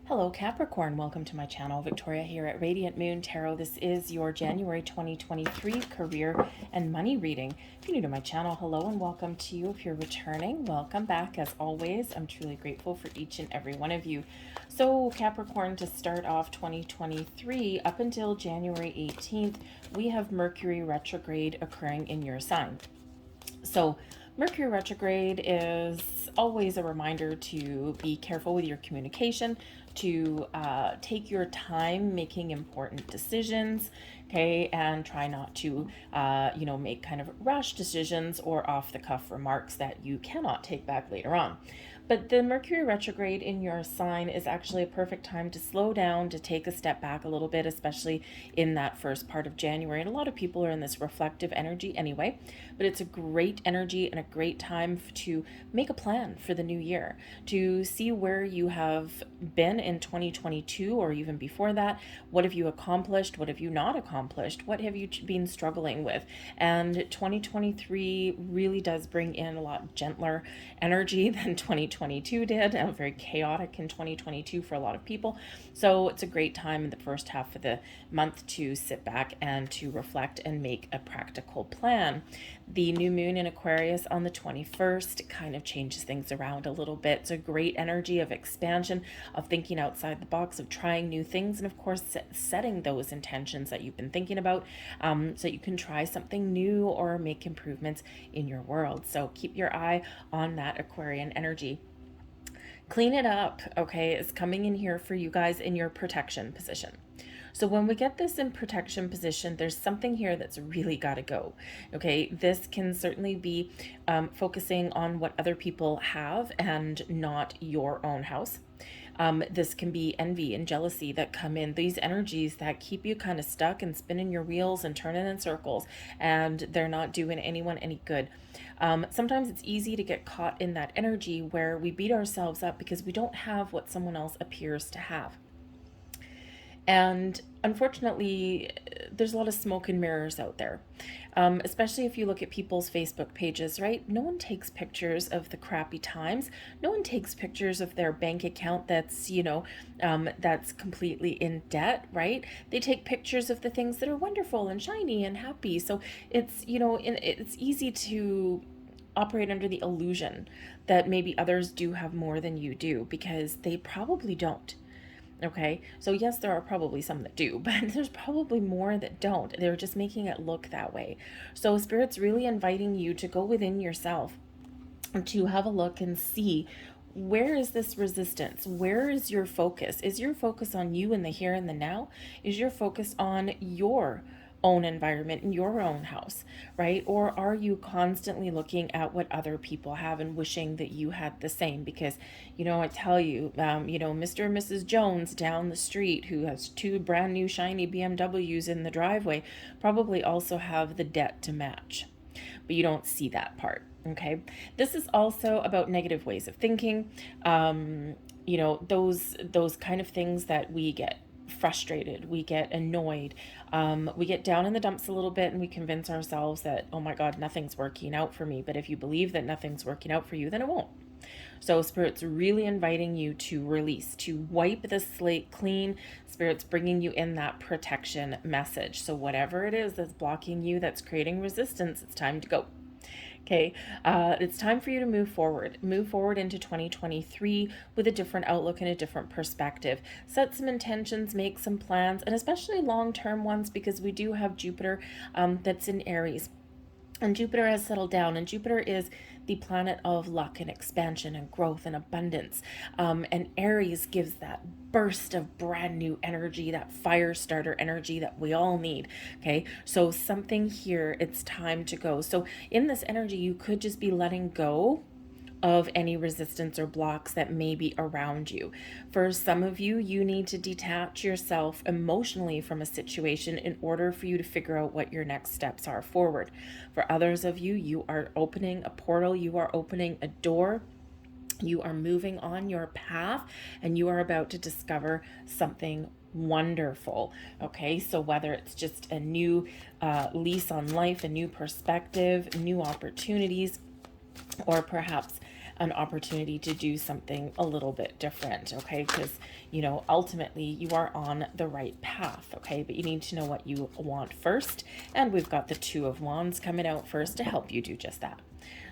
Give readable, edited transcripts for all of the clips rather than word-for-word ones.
Hello Capricorn, welcome to my channel. Victoria here at Radiant Moon Tarot. This is your January 2023 career and money reading. If you're new to my channel, hello and welcome to you. If you're returning, welcome back. As always, I'm truly grateful for each and every one of you. So Capricorn, to start off 2023 up until January 18th, we have Mercury retrograde occurring in your sign. So Mercury retrograde is always a reminder to be careful with your communication, to take your time making important decisions, okay, and try not to, make kind of rash decisions or off the cuff remarks that you cannot take back later on. But the Mercury retrograde in your sign is actually a perfect time to slow down, to take a step back a little bit, especially in that first part of January. And a lot of people are in this reflective energy anyway, but it's a great energy and a great time to make a plan for the new year, to see where you have been in 2022 or even before that. What have you accomplished? What have you not accomplished? What have you been struggling with? And 2023 really does bring in a lot gentler energy than 2022 did. Very chaotic in 2022 for a lot of people. So it's a great time in the first half of the month to sit back and to reflect and make a practical plan. The new moon in Aquarius on the 21st kind of changes things around a little bit. It's a great energy of expansion, of thinking outside the box, of trying new things, and of course setting those intentions that you've been thinking about, so that you can try something new or make improvements in your world. So keep your eye on that Aquarian energy. Clean it up, okay? It's coming in here for you guys in your protection position. So when we get this in protection position, there's something here that's really got to go. Okay, this can certainly be focusing on what other people have and not your own house. This can be envy and jealousy that come in, these energies that keep you kind of stuck and spinning your wheels and turning in circles, and they're not doing anyone any good. Sometimes it's easy to get caught in that energy where we beat ourselves up because we don't have what someone else appears to have. And unfortunately, there's a lot of smoke and mirrors out there, especially if you look at people's Facebook pages, right? No one takes pictures of the crappy times. No one takes pictures of their bank account that's, that's completely in debt, right? They take pictures of the things that are wonderful and shiny and happy. So it's, it's easy to operate under the illusion that maybe others do have more than you do, because they probably don't. Okay, so yes, there are probably some that do, but there's probably more that don't. They're just making it look that way. So Spirit's really inviting you to go within yourself, to have a look and see, where is this resistance? Where is your focus? Is your focus on you in the here and the now? Is your focus on your own environment in your own house, right? Or are you constantly looking at what other people have and wishing that you had the same? Because, I tell you, Mr. and Mrs. Jones down the street, who has two brand new shiny BMWs in the driveway, probably also have the debt to match, but you don't see that part. Okay, this is also about negative ways of thinking. Those kind of things that we get frustrated, we get annoyed, we get down in the dumps a little bit, and we convince ourselves that, oh my God, nothing's working out for me. But if you believe that nothing's working out for you, then it won't. So Spirit's really inviting you to release, to wipe the slate clean. Spirit's bringing you in that protection message. So whatever it is that's blocking you, that's creating resistance, it's time to go. Okay, it's time for you to move forward. Move forward into 2023 with a different outlook and a different perspective. Set some intentions, make some plans, and especially long-term ones, because we do have Jupiter that's in Aries. And Jupiter has settled down, and Jupiter is the planet of luck and expansion and growth and abundance. And Aries gives that burst of brand new energy, that fire starter energy that we all need. Okay, so something here, it's time to go. So in this energy, you could just be letting go of any resistance or blocks that may be around you. For some of you, you need to detach yourself emotionally from a situation in order for you to figure out what your next steps are forward. For others of you, you are opening a portal, you are opening a door, you are moving on your path, and you are about to discover something wonderful. Okay, so whether it's just a new lease on life, a new perspective, new opportunities, or perhaps an opportunity to do something a little bit different, okay? Because, you know, ultimately you are on the right path, okay? But you need to know what you want first. And we've got the Two of Wands coming out first to help you do just that.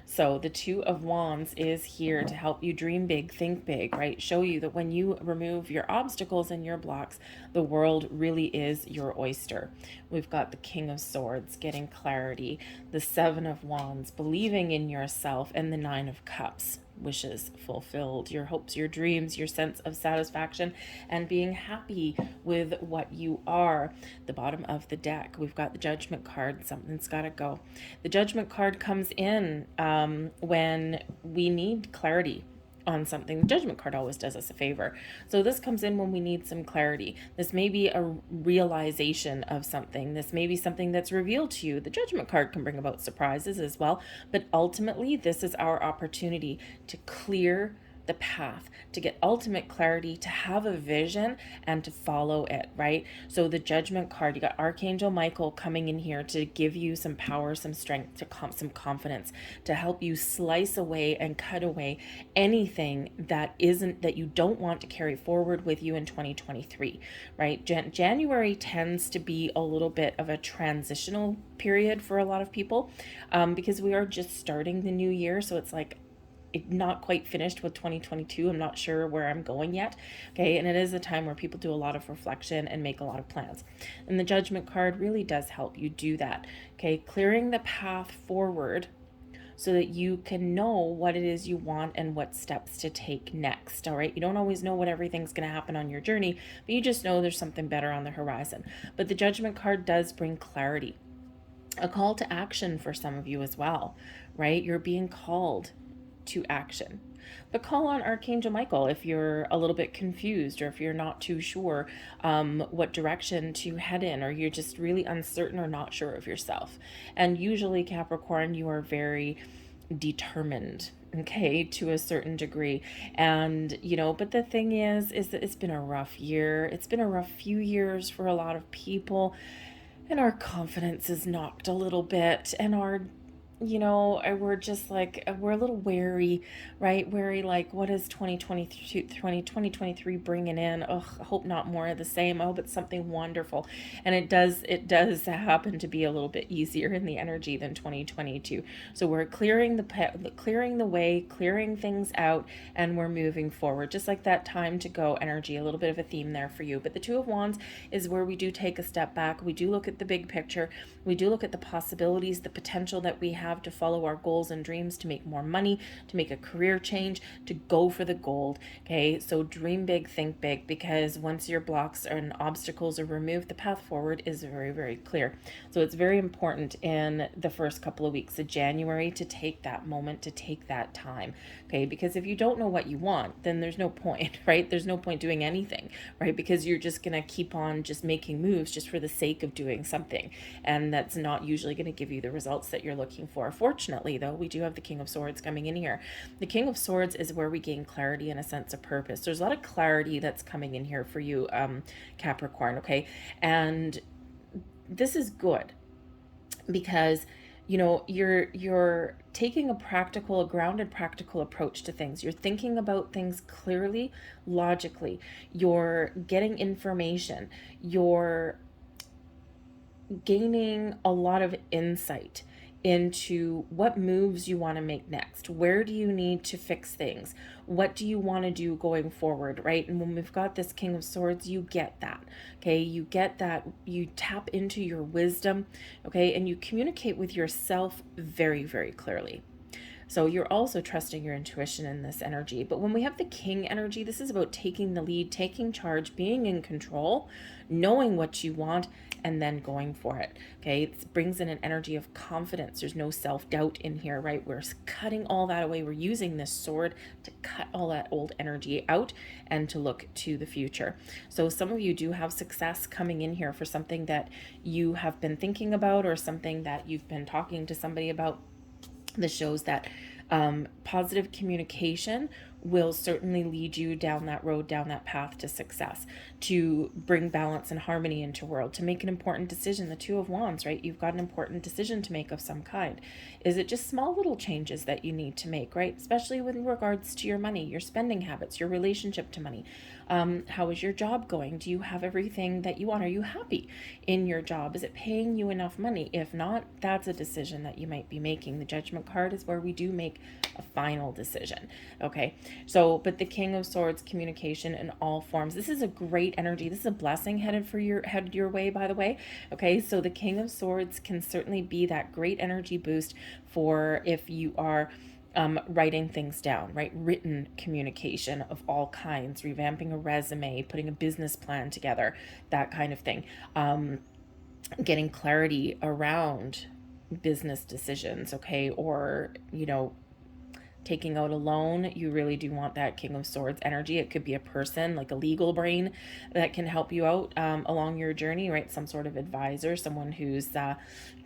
So the Two of Wands is here to help you dream big, think big, right? Show you that when you remove your obstacles and your blocks, the world really is your oyster. We've got the King of Swords, getting clarity, the Seven of Wands, believing in yourself, and the Nine of Cups, wishes fulfilled, your hopes, your dreams, your sense of satisfaction, and being happy with what you are. The bottom of the deck, we've got the Judgment card. Something's got to go. The Judgment card comes in when we need clarity on something. The Judgment card always does us a favor. So this comes in when we need some clarity. This may be a realization of something. This may be something that's revealed to you. The Judgment card can bring about surprises as well, but ultimately this is our opportunity to clear the path, to get ultimate clarity, to have a vision and to follow it, right? So the Judgment card, you got Archangel Michael coming in here to give you some power, some strength, some confidence, to help you slice away and cut away anything that you don't want to carry forward with you in 2023, right? January tends to be a little bit of a transitional period for a lot of people, because we are just starting the new year. So it's like, not quite finished with 2022. I'm not sure where I'm going yet. Okay. And it is a time where people do a lot of reflection and make a lot of plans. And the Judgment card really does help you do that. Okay. Clearing the path forward so that you can know what it is you want and what steps to take next. All right. You don't always know what everything's going to happen on your journey, but you just know there's something better on the horizon. But the Judgment card does bring clarity, a call to action for some of you as well, right? You're being called to action. But call on Archangel Michael if you're a little bit confused, or if you're not too sure what direction to head in, or you're just really uncertain or not sure of yourself. And usually, Capricorn, you are very determined, okay, to a certain degree. And, you know, but the thing is that it's been a rough year. It's been a rough few years for a lot of people. And our confidence is knocked a little bit, and we're just like, we're a little wary, right? Wary, like, what is 2023 bringing in? Ugh, I hope not more of the same. I hope it's something wonderful. And it does happen to be a little bit easier in the energy than 2022. So we're clearing the way, clearing things out, and we're moving forward. Just like that time to go energy, a little bit of a theme there for you. But the Two of Wands is where we do take a step back. We do look at the big picture. We do look at the possibilities, the potential that we have to follow our goals and dreams, to make more money, to make a career change, to go for the gold. Okay, so dream big, think big, because once your blocks and obstacles are removed, the path forward is very, very clear. So it's very important in the first couple of weeks of January to take that moment, to take that time. Okay, because if you don't know what you want, then there's no point, right? There's no point doing anything, right? Because you're just going to keep on just making moves just for the sake of doing something. And that's not usually going to give you the results that you're looking for. Fortunately, though, we do have the King of Swords coming in here. The King of Swords is where we gain clarity and a sense of purpose. There's a lot of clarity that's coming in here for you, Capricorn, okay? And this is good because, you know, you're taking a grounded practical approach to things. You're thinking about things clearly, logically. You're getting information. You're gaining a lot of insight into what moves you want to make next. Where do you need to fix things? What do you want to do going forward, right? And when we've got this King of Swords, you get that, okay? You get that, you tap into your wisdom, okay? And you communicate with yourself very, very clearly. So you're also trusting your intuition in this energy. But when we have the King energy, this is about taking the lead, taking charge, being in control, knowing what you want, and then going for it. Okay, it brings in an energy of confidence. There's no self-doubt in here, right? We're cutting all that away. We're using this sword to cut all that old energy out and to look to the future. So some of you do have success coming in here for something that you have been thinking about, or something that you've been talking to somebody about. This shows that positive communication will certainly lead you down that road, down that path to success, to bring balance and harmony into world, to make an important decision. The Two of Wands, right? You've got an important decision to make of some kind. Is it just small little changes that you need to make, right? Especially with regards to your money, your spending habits, your relationship to money. How is your job going? Do you have everything that you want? Are you happy in your job? Is it paying you enough money? If not, that's a decision that you might be making. The Judgment card is where we do make a final decision. Okay, so, but the King of Swords, communication in all forms. This is a great energy. This is a blessing headed your way, by the way. Okay, so the King of Swords can certainly be that great energy boost for if you are writing things down, right? Written communication of all kinds, revamping a resume, putting a business plan together, that kind of thing. Getting clarity around business decisions, okay? Or, taking out a loan. You really do want that King of Swords energy. It could be a person, like a legal brain, that can help you out along your journey, right? Some sort of advisor, someone who's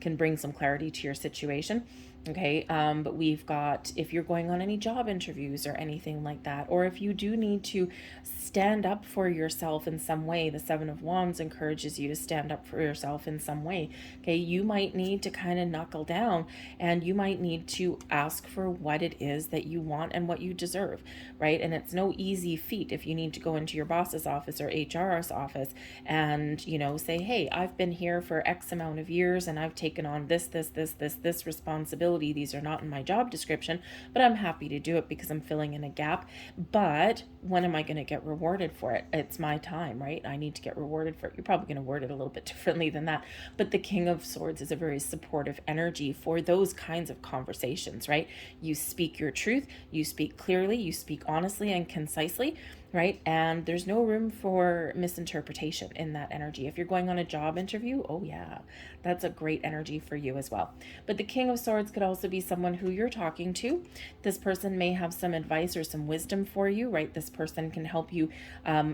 can bring some clarity to your situation. Okay, but we've got, if you're going on any job interviews or anything like that, or if you do need to stand up for yourself in some way, the Seven of Wands encourages you to stand up for yourself in some way. Okay, you might need to kind of knuckle down, and you might need to ask for what it is that you want and what you deserve, right? And it's no easy feat if you need to go into your boss's office or HR's office and, say, hey, I've been here for X amount of years and I've taken on this responsibility. These are not in my job description, but I'm happy to do it because I'm filling in a gap. But when am I going to get rewarded for it? It's my time, right? I need to get rewarded for it. You're probably going to word it a little bit differently than that. But the King of Swords is a very supportive energy for those kinds of conversations, right? You speak your truth, you speak clearly, you speak honestly and concisely, right? And there's no room for misinterpretation in that energy. If you're going on a job interview, oh yeah, that's a great energy for you as well. But the King of Swords could also be someone who you're talking to. This person may have some advice or some wisdom for you, right? This person can help you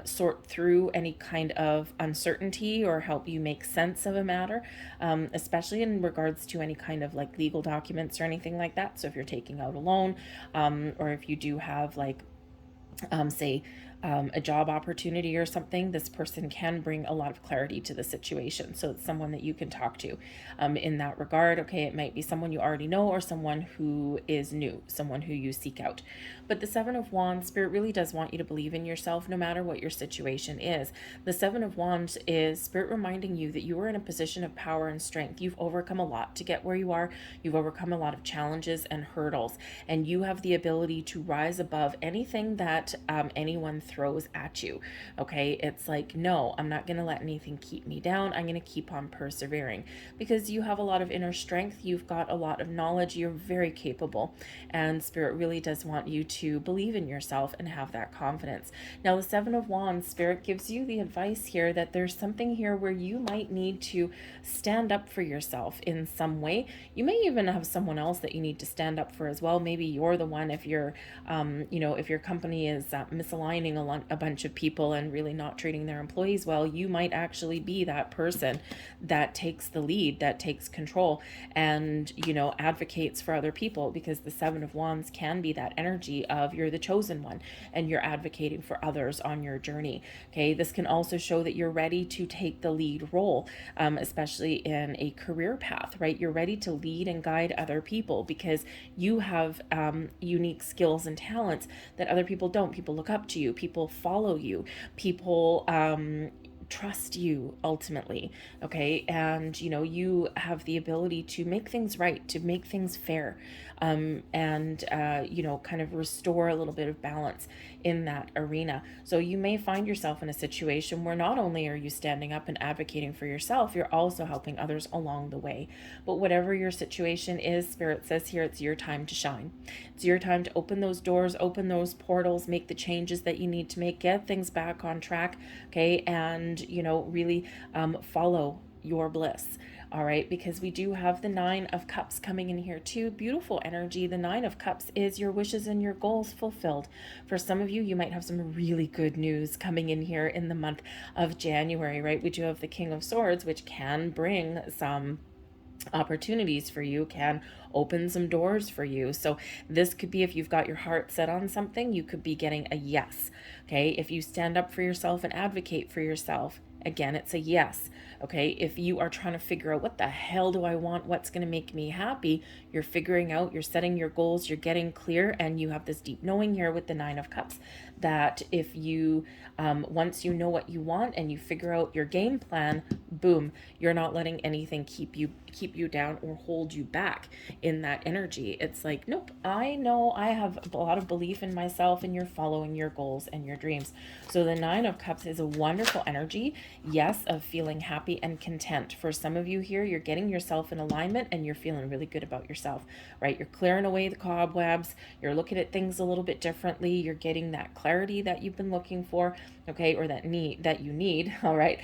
sort through any kind of uncertainty or help you make sense of a matter, especially in regards to any kind of like legal documents or anything like that. So if you're taking out a loan, or if you do have like, say, a job opportunity or something, this person can bring a lot of clarity to the situation. So it's someone that you can talk to in that regard. Okay, it might be someone you already know or someone who is new, someone who you seek out. But the Seven of Wands, Spirit really does want you to believe in yourself no matter what your situation is. The Seven of Wands is Spirit reminding you that you are in a position of power and strength. You've overcome a lot to get where you are. You've overcome a lot of challenges and hurdles, and you have the ability to rise above anything that anyone throws at you. Okay, it's like, no, I'm not going to let anything keep me down. I'm going to keep on persevering because you have a lot of inner strength. You've got a lot of knowledge. You're very capable, and Spirit really does want you to believe in yourself and have that confidence. Now, the Seven of Wands, Spirit gives you the advice here that there's something here where you might need to stand up for yourself in some way. You may even have someone else that you need to stand up for as well. Maybe you're the one, if you're, if your company is misaligning a bunch of people and really not treating their employees well, you might actually be that person that takes the lead, that takes control, and advocates for other people, because the Seven of Wands can be that energy of you're the chosen one and you're advocating for others on your journey. Okay, this can also show that you're ready to take the lead role, especially in a career path, right? You're ready to lead and guide other people because you have unique skills and talents that other people don't. People look up to you, people follow you, people trust you ultimately. Okay, and you have the ability to make things right, to make things fair, and kind of restore a little bit of balance in that arena. So you may find yourself in a situation where not only are you standing up and advocating for yourself, you're also helping others along the way. But whatever your situation is, Spirit says here, it's your time to shine. It's your time to open those doors, open those portals, make the changes that you need to make, get things back on track, okay, and really follow your bliss. All right, because we do have the Nine of Cups coming in here too. Beautiful energy. The Nine of Cups is your wishes and your goals fulfilled. For some of you, you might have some really good news coming in here in the month of January, right? We do have the King of Swords, which can bring some opportunities for you, can open some doors for you. So this could be, if you've got your heart set on something, you could be getting a yes. Okay, if you stand up for yourself and advocate for yourself, again, it's a yes. Okay, if you are trying to figure out, what the hell do I want, what's going to make me happy, you're figuring out, you're setting your goals, you're getting clear, and you have this deep knowing here with the Nine of Cups, that if you once you know what you want and you figure out your game plan, boom, you're not letting anything keep you down or hold you back in that energy. It's like, nope, I know I have a lot of belief in myself, and you're following your goals and your dreams. So the Nine of Cups is a wonderful energy, yes, of feeling happy and content. For some of you here, you're getting yourself in alignment and you're feeling really good about yourself, right? You're clearing away the cobwebs, you're looking at things a little bit differently, you're getting that clarity that you've been looking for, okay, or that you need, all right,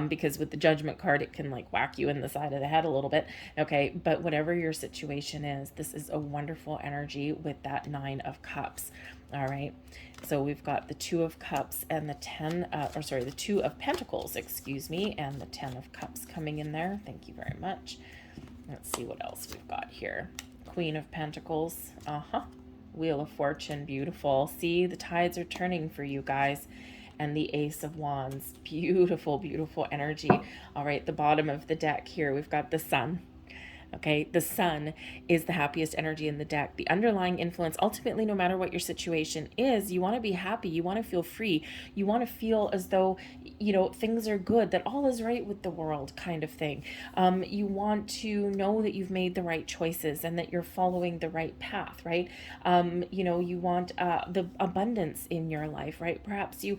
because with the Judgment card, it can like whack you in the side of the head a little bit, okay, but whatever your situation is, this is a wonderful energy with that Nine of Cups. All right, so we've got the Two of Cups and the the Two of Pentacles, excuse me, and the Ten of Cups coming in there. Thank you very much. Let's see what else we've got here. Queen of Pentacles, Wheel of Fortune, beautiful. See, the tides are turning for you guys. And the Ace of Wands, beautiful, beautiful energy. All right, the bottom of the deck here, we've got the Sun. Okay, the Sun is the happiest energy in the deck. The underlying influence, ultimately, no matter what your situation is, you want to be happy. You want to feel free. You want to feel as though, things are good, that all is right with the world, kind of thing. You want to know that you've made the right choices and that you're following the right path, right? You want the abundance in your life, right? Perhaps you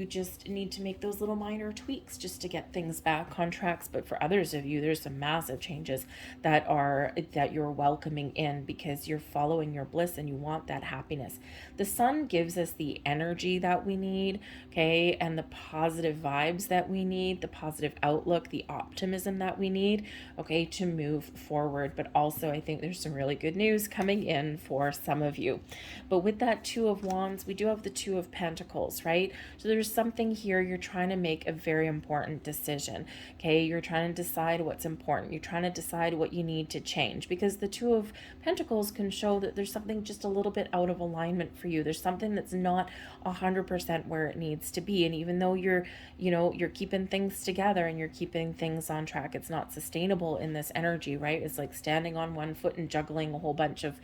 just need to make those little minor tweaks just to get things back on tracks. But for others of you, there's some massive changes that you're welcoming in, because you're following your bliss and you want that happiness. The Sun gives us the energy that we need, okay, and the positive vibes that we need, the positive outlook, the optimism that we need, okay, to move forward. But also, I think there's some really good news coming in for some of you. But with that Two of Wands, we do have the Two of Pentacles, right? So there's something here, you're trying to make a very important decision, okay? You're trying to decide what's important. You're trying to decide what you need to change, because the Two of Pentacles can show that there's something just a little bit out of alignment for you. There's something that's not 100% where it needs to be. And even though you're keeping things together and you're keeping things on track, it's not sustainable in this energy, right? It's like standing on one foot and juggling a whole bunch of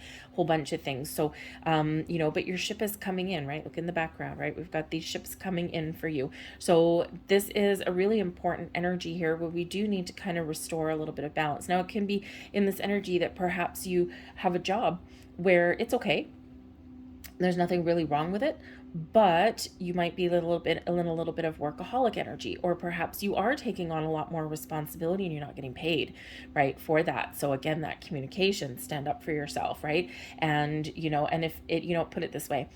things. So, but your ship is coming in, right? Look in the background, right? We've got these ships coming in for you. So this is a really important energy here, where we do need to kind of restore a little bit of balance. Now, it can be in this energy that perhaps you have a job where it's okay, there's nothing really wrong with it, but you might be in a little bit of workaholic energy, or perhaps you are taking on a lot more responsibility and you're not getting paid, right, for that. So again, that communication, stand up for yourself, right? And and if it, put it this way,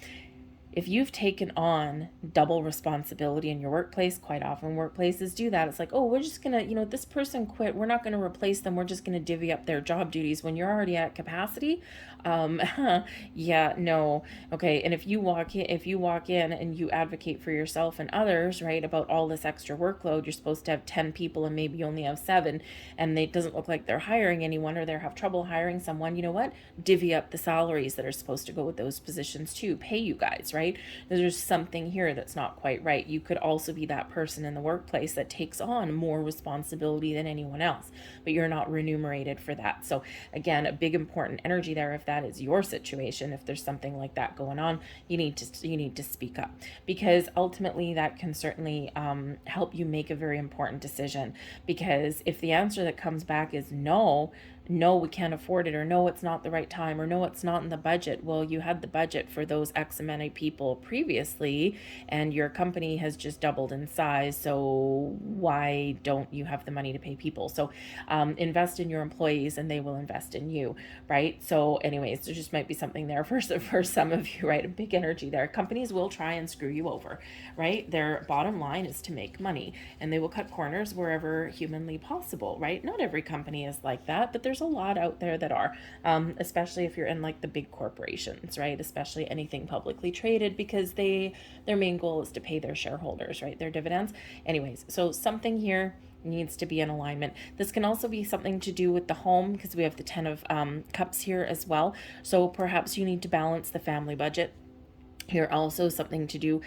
if you've taken on double responsibility in your workplace, quite often workplaces do that. It's like, oh, we're just going to, this person quit, we're not going to replace them, we're just going to divvy up their job duties when you're already at capacity. Yeah, no. Okay. And if you walk in and you advocate for yourself and others, right, about all this extra workload, you're supposed to have 10 people and maybe you only have 7, and it doesn't look like they're hiring anyone, or they have trouble hiring someone, you know what? Divvy up the salaries that are supposed to go with those positions too. Pay you guys, right? There's something here that's not quite right. You could also be that person in the workplace that takes on more responsibility than anyone else, but you're not remunerated for that. So again, a big important energy there. If that is your situation, if there's something like that going on, you need to speak up, because ultimately that can certainly help you make a very important decision. Because if the answer that comes back is no, we can't afford it, or no, it's not the right time, or no, it's not in the budget. Well, you had the budget for those X amount of people previously, and your company has just doubled in size. So why don't you have the money to pay people? So invest in your employees and they will invest in you, right? So anyways, there just might be something there for some of you, right? A big energy there. Companies will try and screw you over, right? Their bottom line is to make money, and they will cut corners wherever humanly possible, right? Not every company is like that, but there's a lot out there that are, especially if you're in like the big corporations, right? Especially anything publicly traded, because their main goal is to pay their shareholders, right? Their dividends. Anyways, so something here, needs to be in alignment. This can also be something to do with the home, because we have the 10 of cups here as well. So perhaps you need to balance the family budget here. Also something to do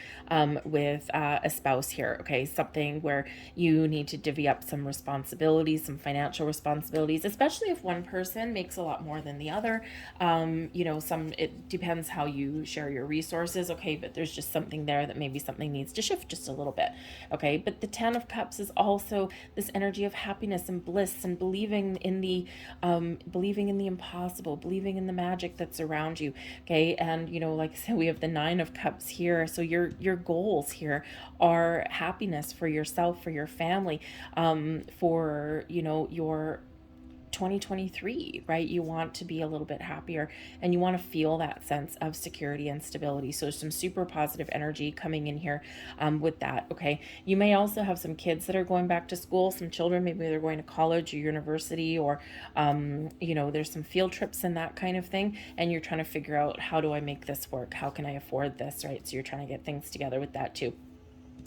with a spouse here. Okay, something where you need to divvy up some responsibilities, some financial responsibilities, especially if one person makes a lot more than the other. It depends how you share your resources. Okay, but there's just something there that maybe something needs to shift just a little bit. Okay, but the 10 of cups is also this energy of happiness and bliss and believing in the impossible, believing in the magic that's around you. Okay, and like I said, we have the 9 of cups here. So your goals here are happiness for yourself, for your family, for your 2023, right? You want to be a little bit happier, and you want to feel that sense of security and stability. So some super positive energy coming in here with that. Okay, you may also have some kids that are going back to school, some children, maybe they're going to college or university, or there's some field trips and that kind of thing, and you're trying to figure out, how do I make this work? How can I afford this, right? So you're trying to get things together with that too.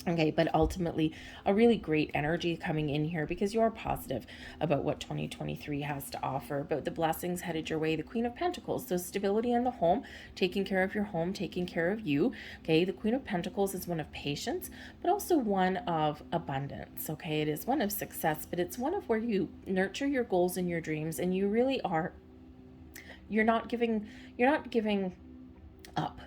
Okay, but ultimately a really great energy coming in here, because you're positive about what 2023 has to offer. But the blessings headed your way, the Queen of Pentacles, so stability in the home, taking care of your home, taking care of you. Okay, the Queen of Pentacles is one of patience, but also one of abundance. Okay, it is one of success, but it's one of where you nurture your goals and your dreams, and you really are, you're not giving up.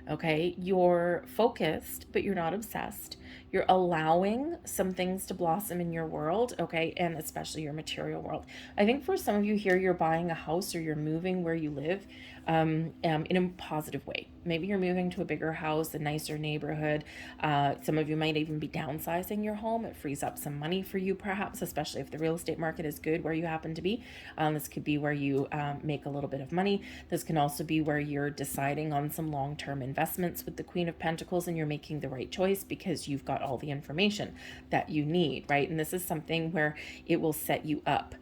Okay, you're focused, but you're not obsessed. You're allowing some things to blossom in your world, okay, and especially your material world. I think for some of you here, you're buying a house or you're moving where you live in a positive way. Maybe you're moving to a bigger house, a nicer neighborhood. Some of you might even be downsizing your home. It frees up some money for you, perhaps, especially if the real estate market is good where you happen to be. This could be where you make a little bit of money. This can also be where you're deciding on some long-term investments with the Queen of Pentacles, and you're making the right choice because you've got all the information that you need, right? And this is something where it will set you up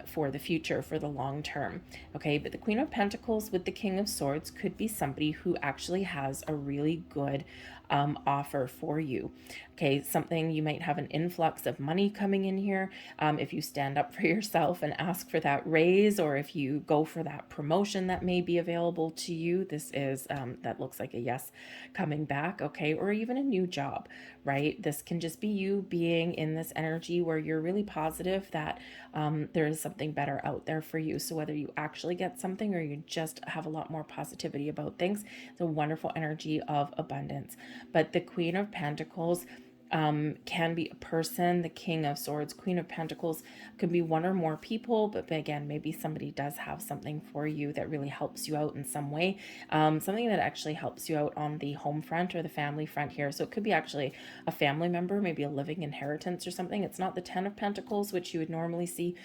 for the future, for the long term. Okay, but the Queen of Pentacles with the King of Swords could be somebody who actually has a really good offer for you. Okay, something, you might have an influx of money coming in here. If you stand up for yourself and ask for that raise, or if you go for that promotion that may be available to you, this is, that looks like a yes coming back. Okay, or even a new job, right? This can just be you being in this energy where you're really positive that there is something better out there for you. So whether you actually get something or you just have a lot more positivity about things, it's a wonderful energy of abundance. But the Queen of Pentacles can be a person. The King of Swords, Queen of Pentacles, could be one or more people, but again, maybe somebody does have something for you that really helps you out in some way, something that actually helps you out on the home front or the family front here. So it could be actually a family member, maybe a living inheritance or something. It's not the 10 of Pentacles, which you would normally see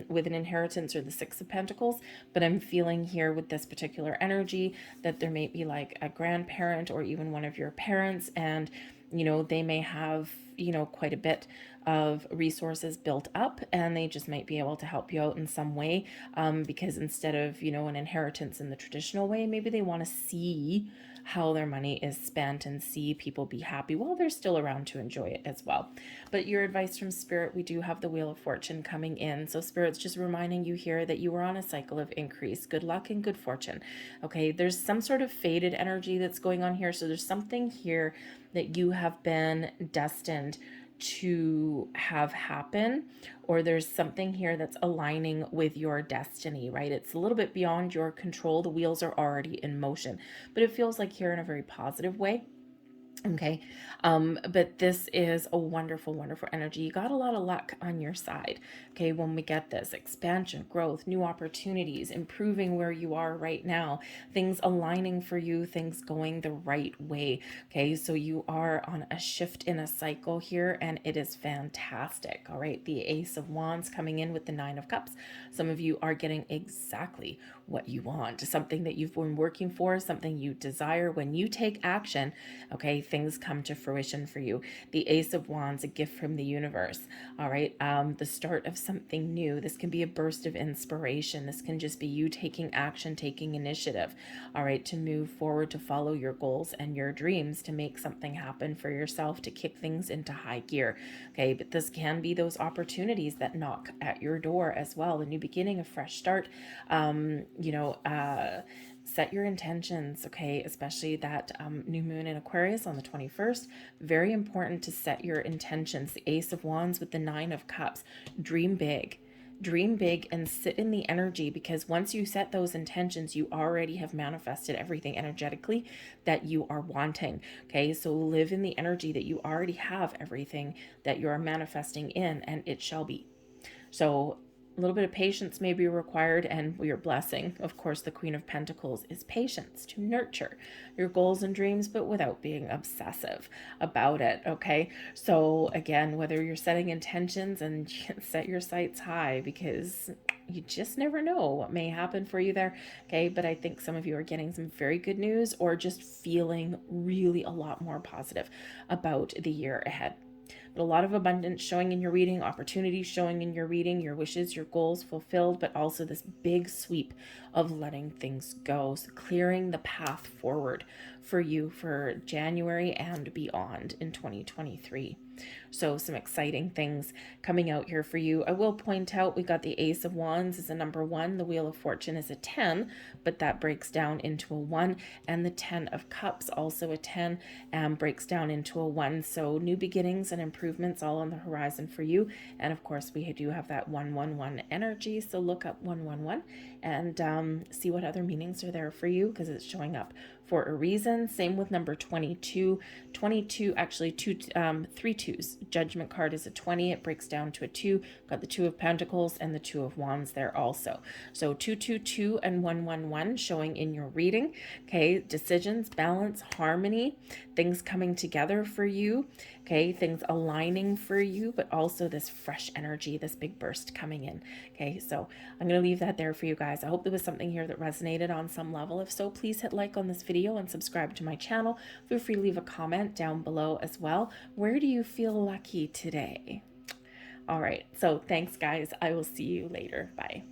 with an inheritance, or the 6 of Pentacles, but I'm feeling here with this particular energy that there may be like a grandparent or even one of your parents, and they may have, quite a bit of resources built up, and they just might be able to help you out in some way, because instead of, an inheritance in the traditional way, maybe they want to see how their money is spent and see people be happy while they're still around to enjoy it as well. But your advice from Spirit, we do have the Wheel of Fortune coming in. So Spirit's just reminding you here that you are on a cycle of increase, good luck and good fortune. Okay, there's some sort of faded energy that's going on here. So there's something here that you have been destined to have happen, or there's something here that's aligning with your destiny, right? It's a little bit beyond your control. The wheels are already in motion, but it feels like here in a very positive way. Okay, but this is a wonderful, wonderful energy. You got a lot of luck on your side. Okay, when we get this expansion, growth, new opportunities, improving where you are right now, things aligning for you, things going the right way. Okay, so you are on a shift in a cycle here, and it is fantastic. All right, the Ace of Wands coming in with the 9 of Cups. Some of you are getting exactly what you want, something that you've been working for, something you desire. When you take action, okay, things come to fruition for you. The Ace of Wands, a gift from the universe. All right. The start of something new. This can be a burst of inspiration. This can just be you taking action, taking initiative. All right. To move forward, to follow your goals and your dreams, to make something happen for yourself, to kick things into high gear. Okay. But this can be those opportunities that knock at your door as well. A new beginning, a fresh start. Set your intentions, okay? Especially that new moon in Aquarius on the 21st. Very important to set your intentions. The Ace of Wands with the Nine of Cups. Dream big. Dream big and sit in the energy, because once you set those intentions, you already have manifested everything energetically that you are wanting. Okay, so live in the energy that you already have everything that you are manifesting in, and it shall be. So a little bit of patience may be required, and your blessing, of course, the Queen of Pentacles, is patience to nurture your goals and dreams, but without being obsessive about it, okay? So again, whether you're setting intentions, and set your sights high, because you just never know what may happen for you there, okay? But I think some of you are getting some very good news, or just feeling really a lot more positive about the year ahead. But a lot of abundance showing in your reading, opportunities showing in your reading, your wishes, your goals fulfilled, but also this big sweep of letting things go, so clearing the path forward for you for January and beyond in 2023. So some exciting things coming out here for you. I will point out we got the Ace of Wands as a number 1. The Wheel of Fortune is a 10, but that breaks down into a 1. And the 10 of Cups, also a 10, breaks down into a 1. So new beginnings and improvements all on the horizon for you. And of course, we do have that 111 energy. So look up 111 and see what other meanings are there for you, because it's showing up for a reason. Same with number 22. 22, actually, three twos. Judgment card is a 20. It breaks down to a 2. Got the 2 of Pentacles and the 2 of Wands there also. So 222 and 111 showing in your reading. Okay, decisions, balance, harmony, things coming together for you. Okay, things aligning for you, but also this fresh energy, this big burst coming in. Okay, so I'm going to leave that there for you guys. I hope there was something here that resonated on some level. If so, please hit like on this video and subscribe to my channel. Feel free to leave a comment down below as well. Where do you feel lucky today? All right, so thanks guys. I will see you later. Bye.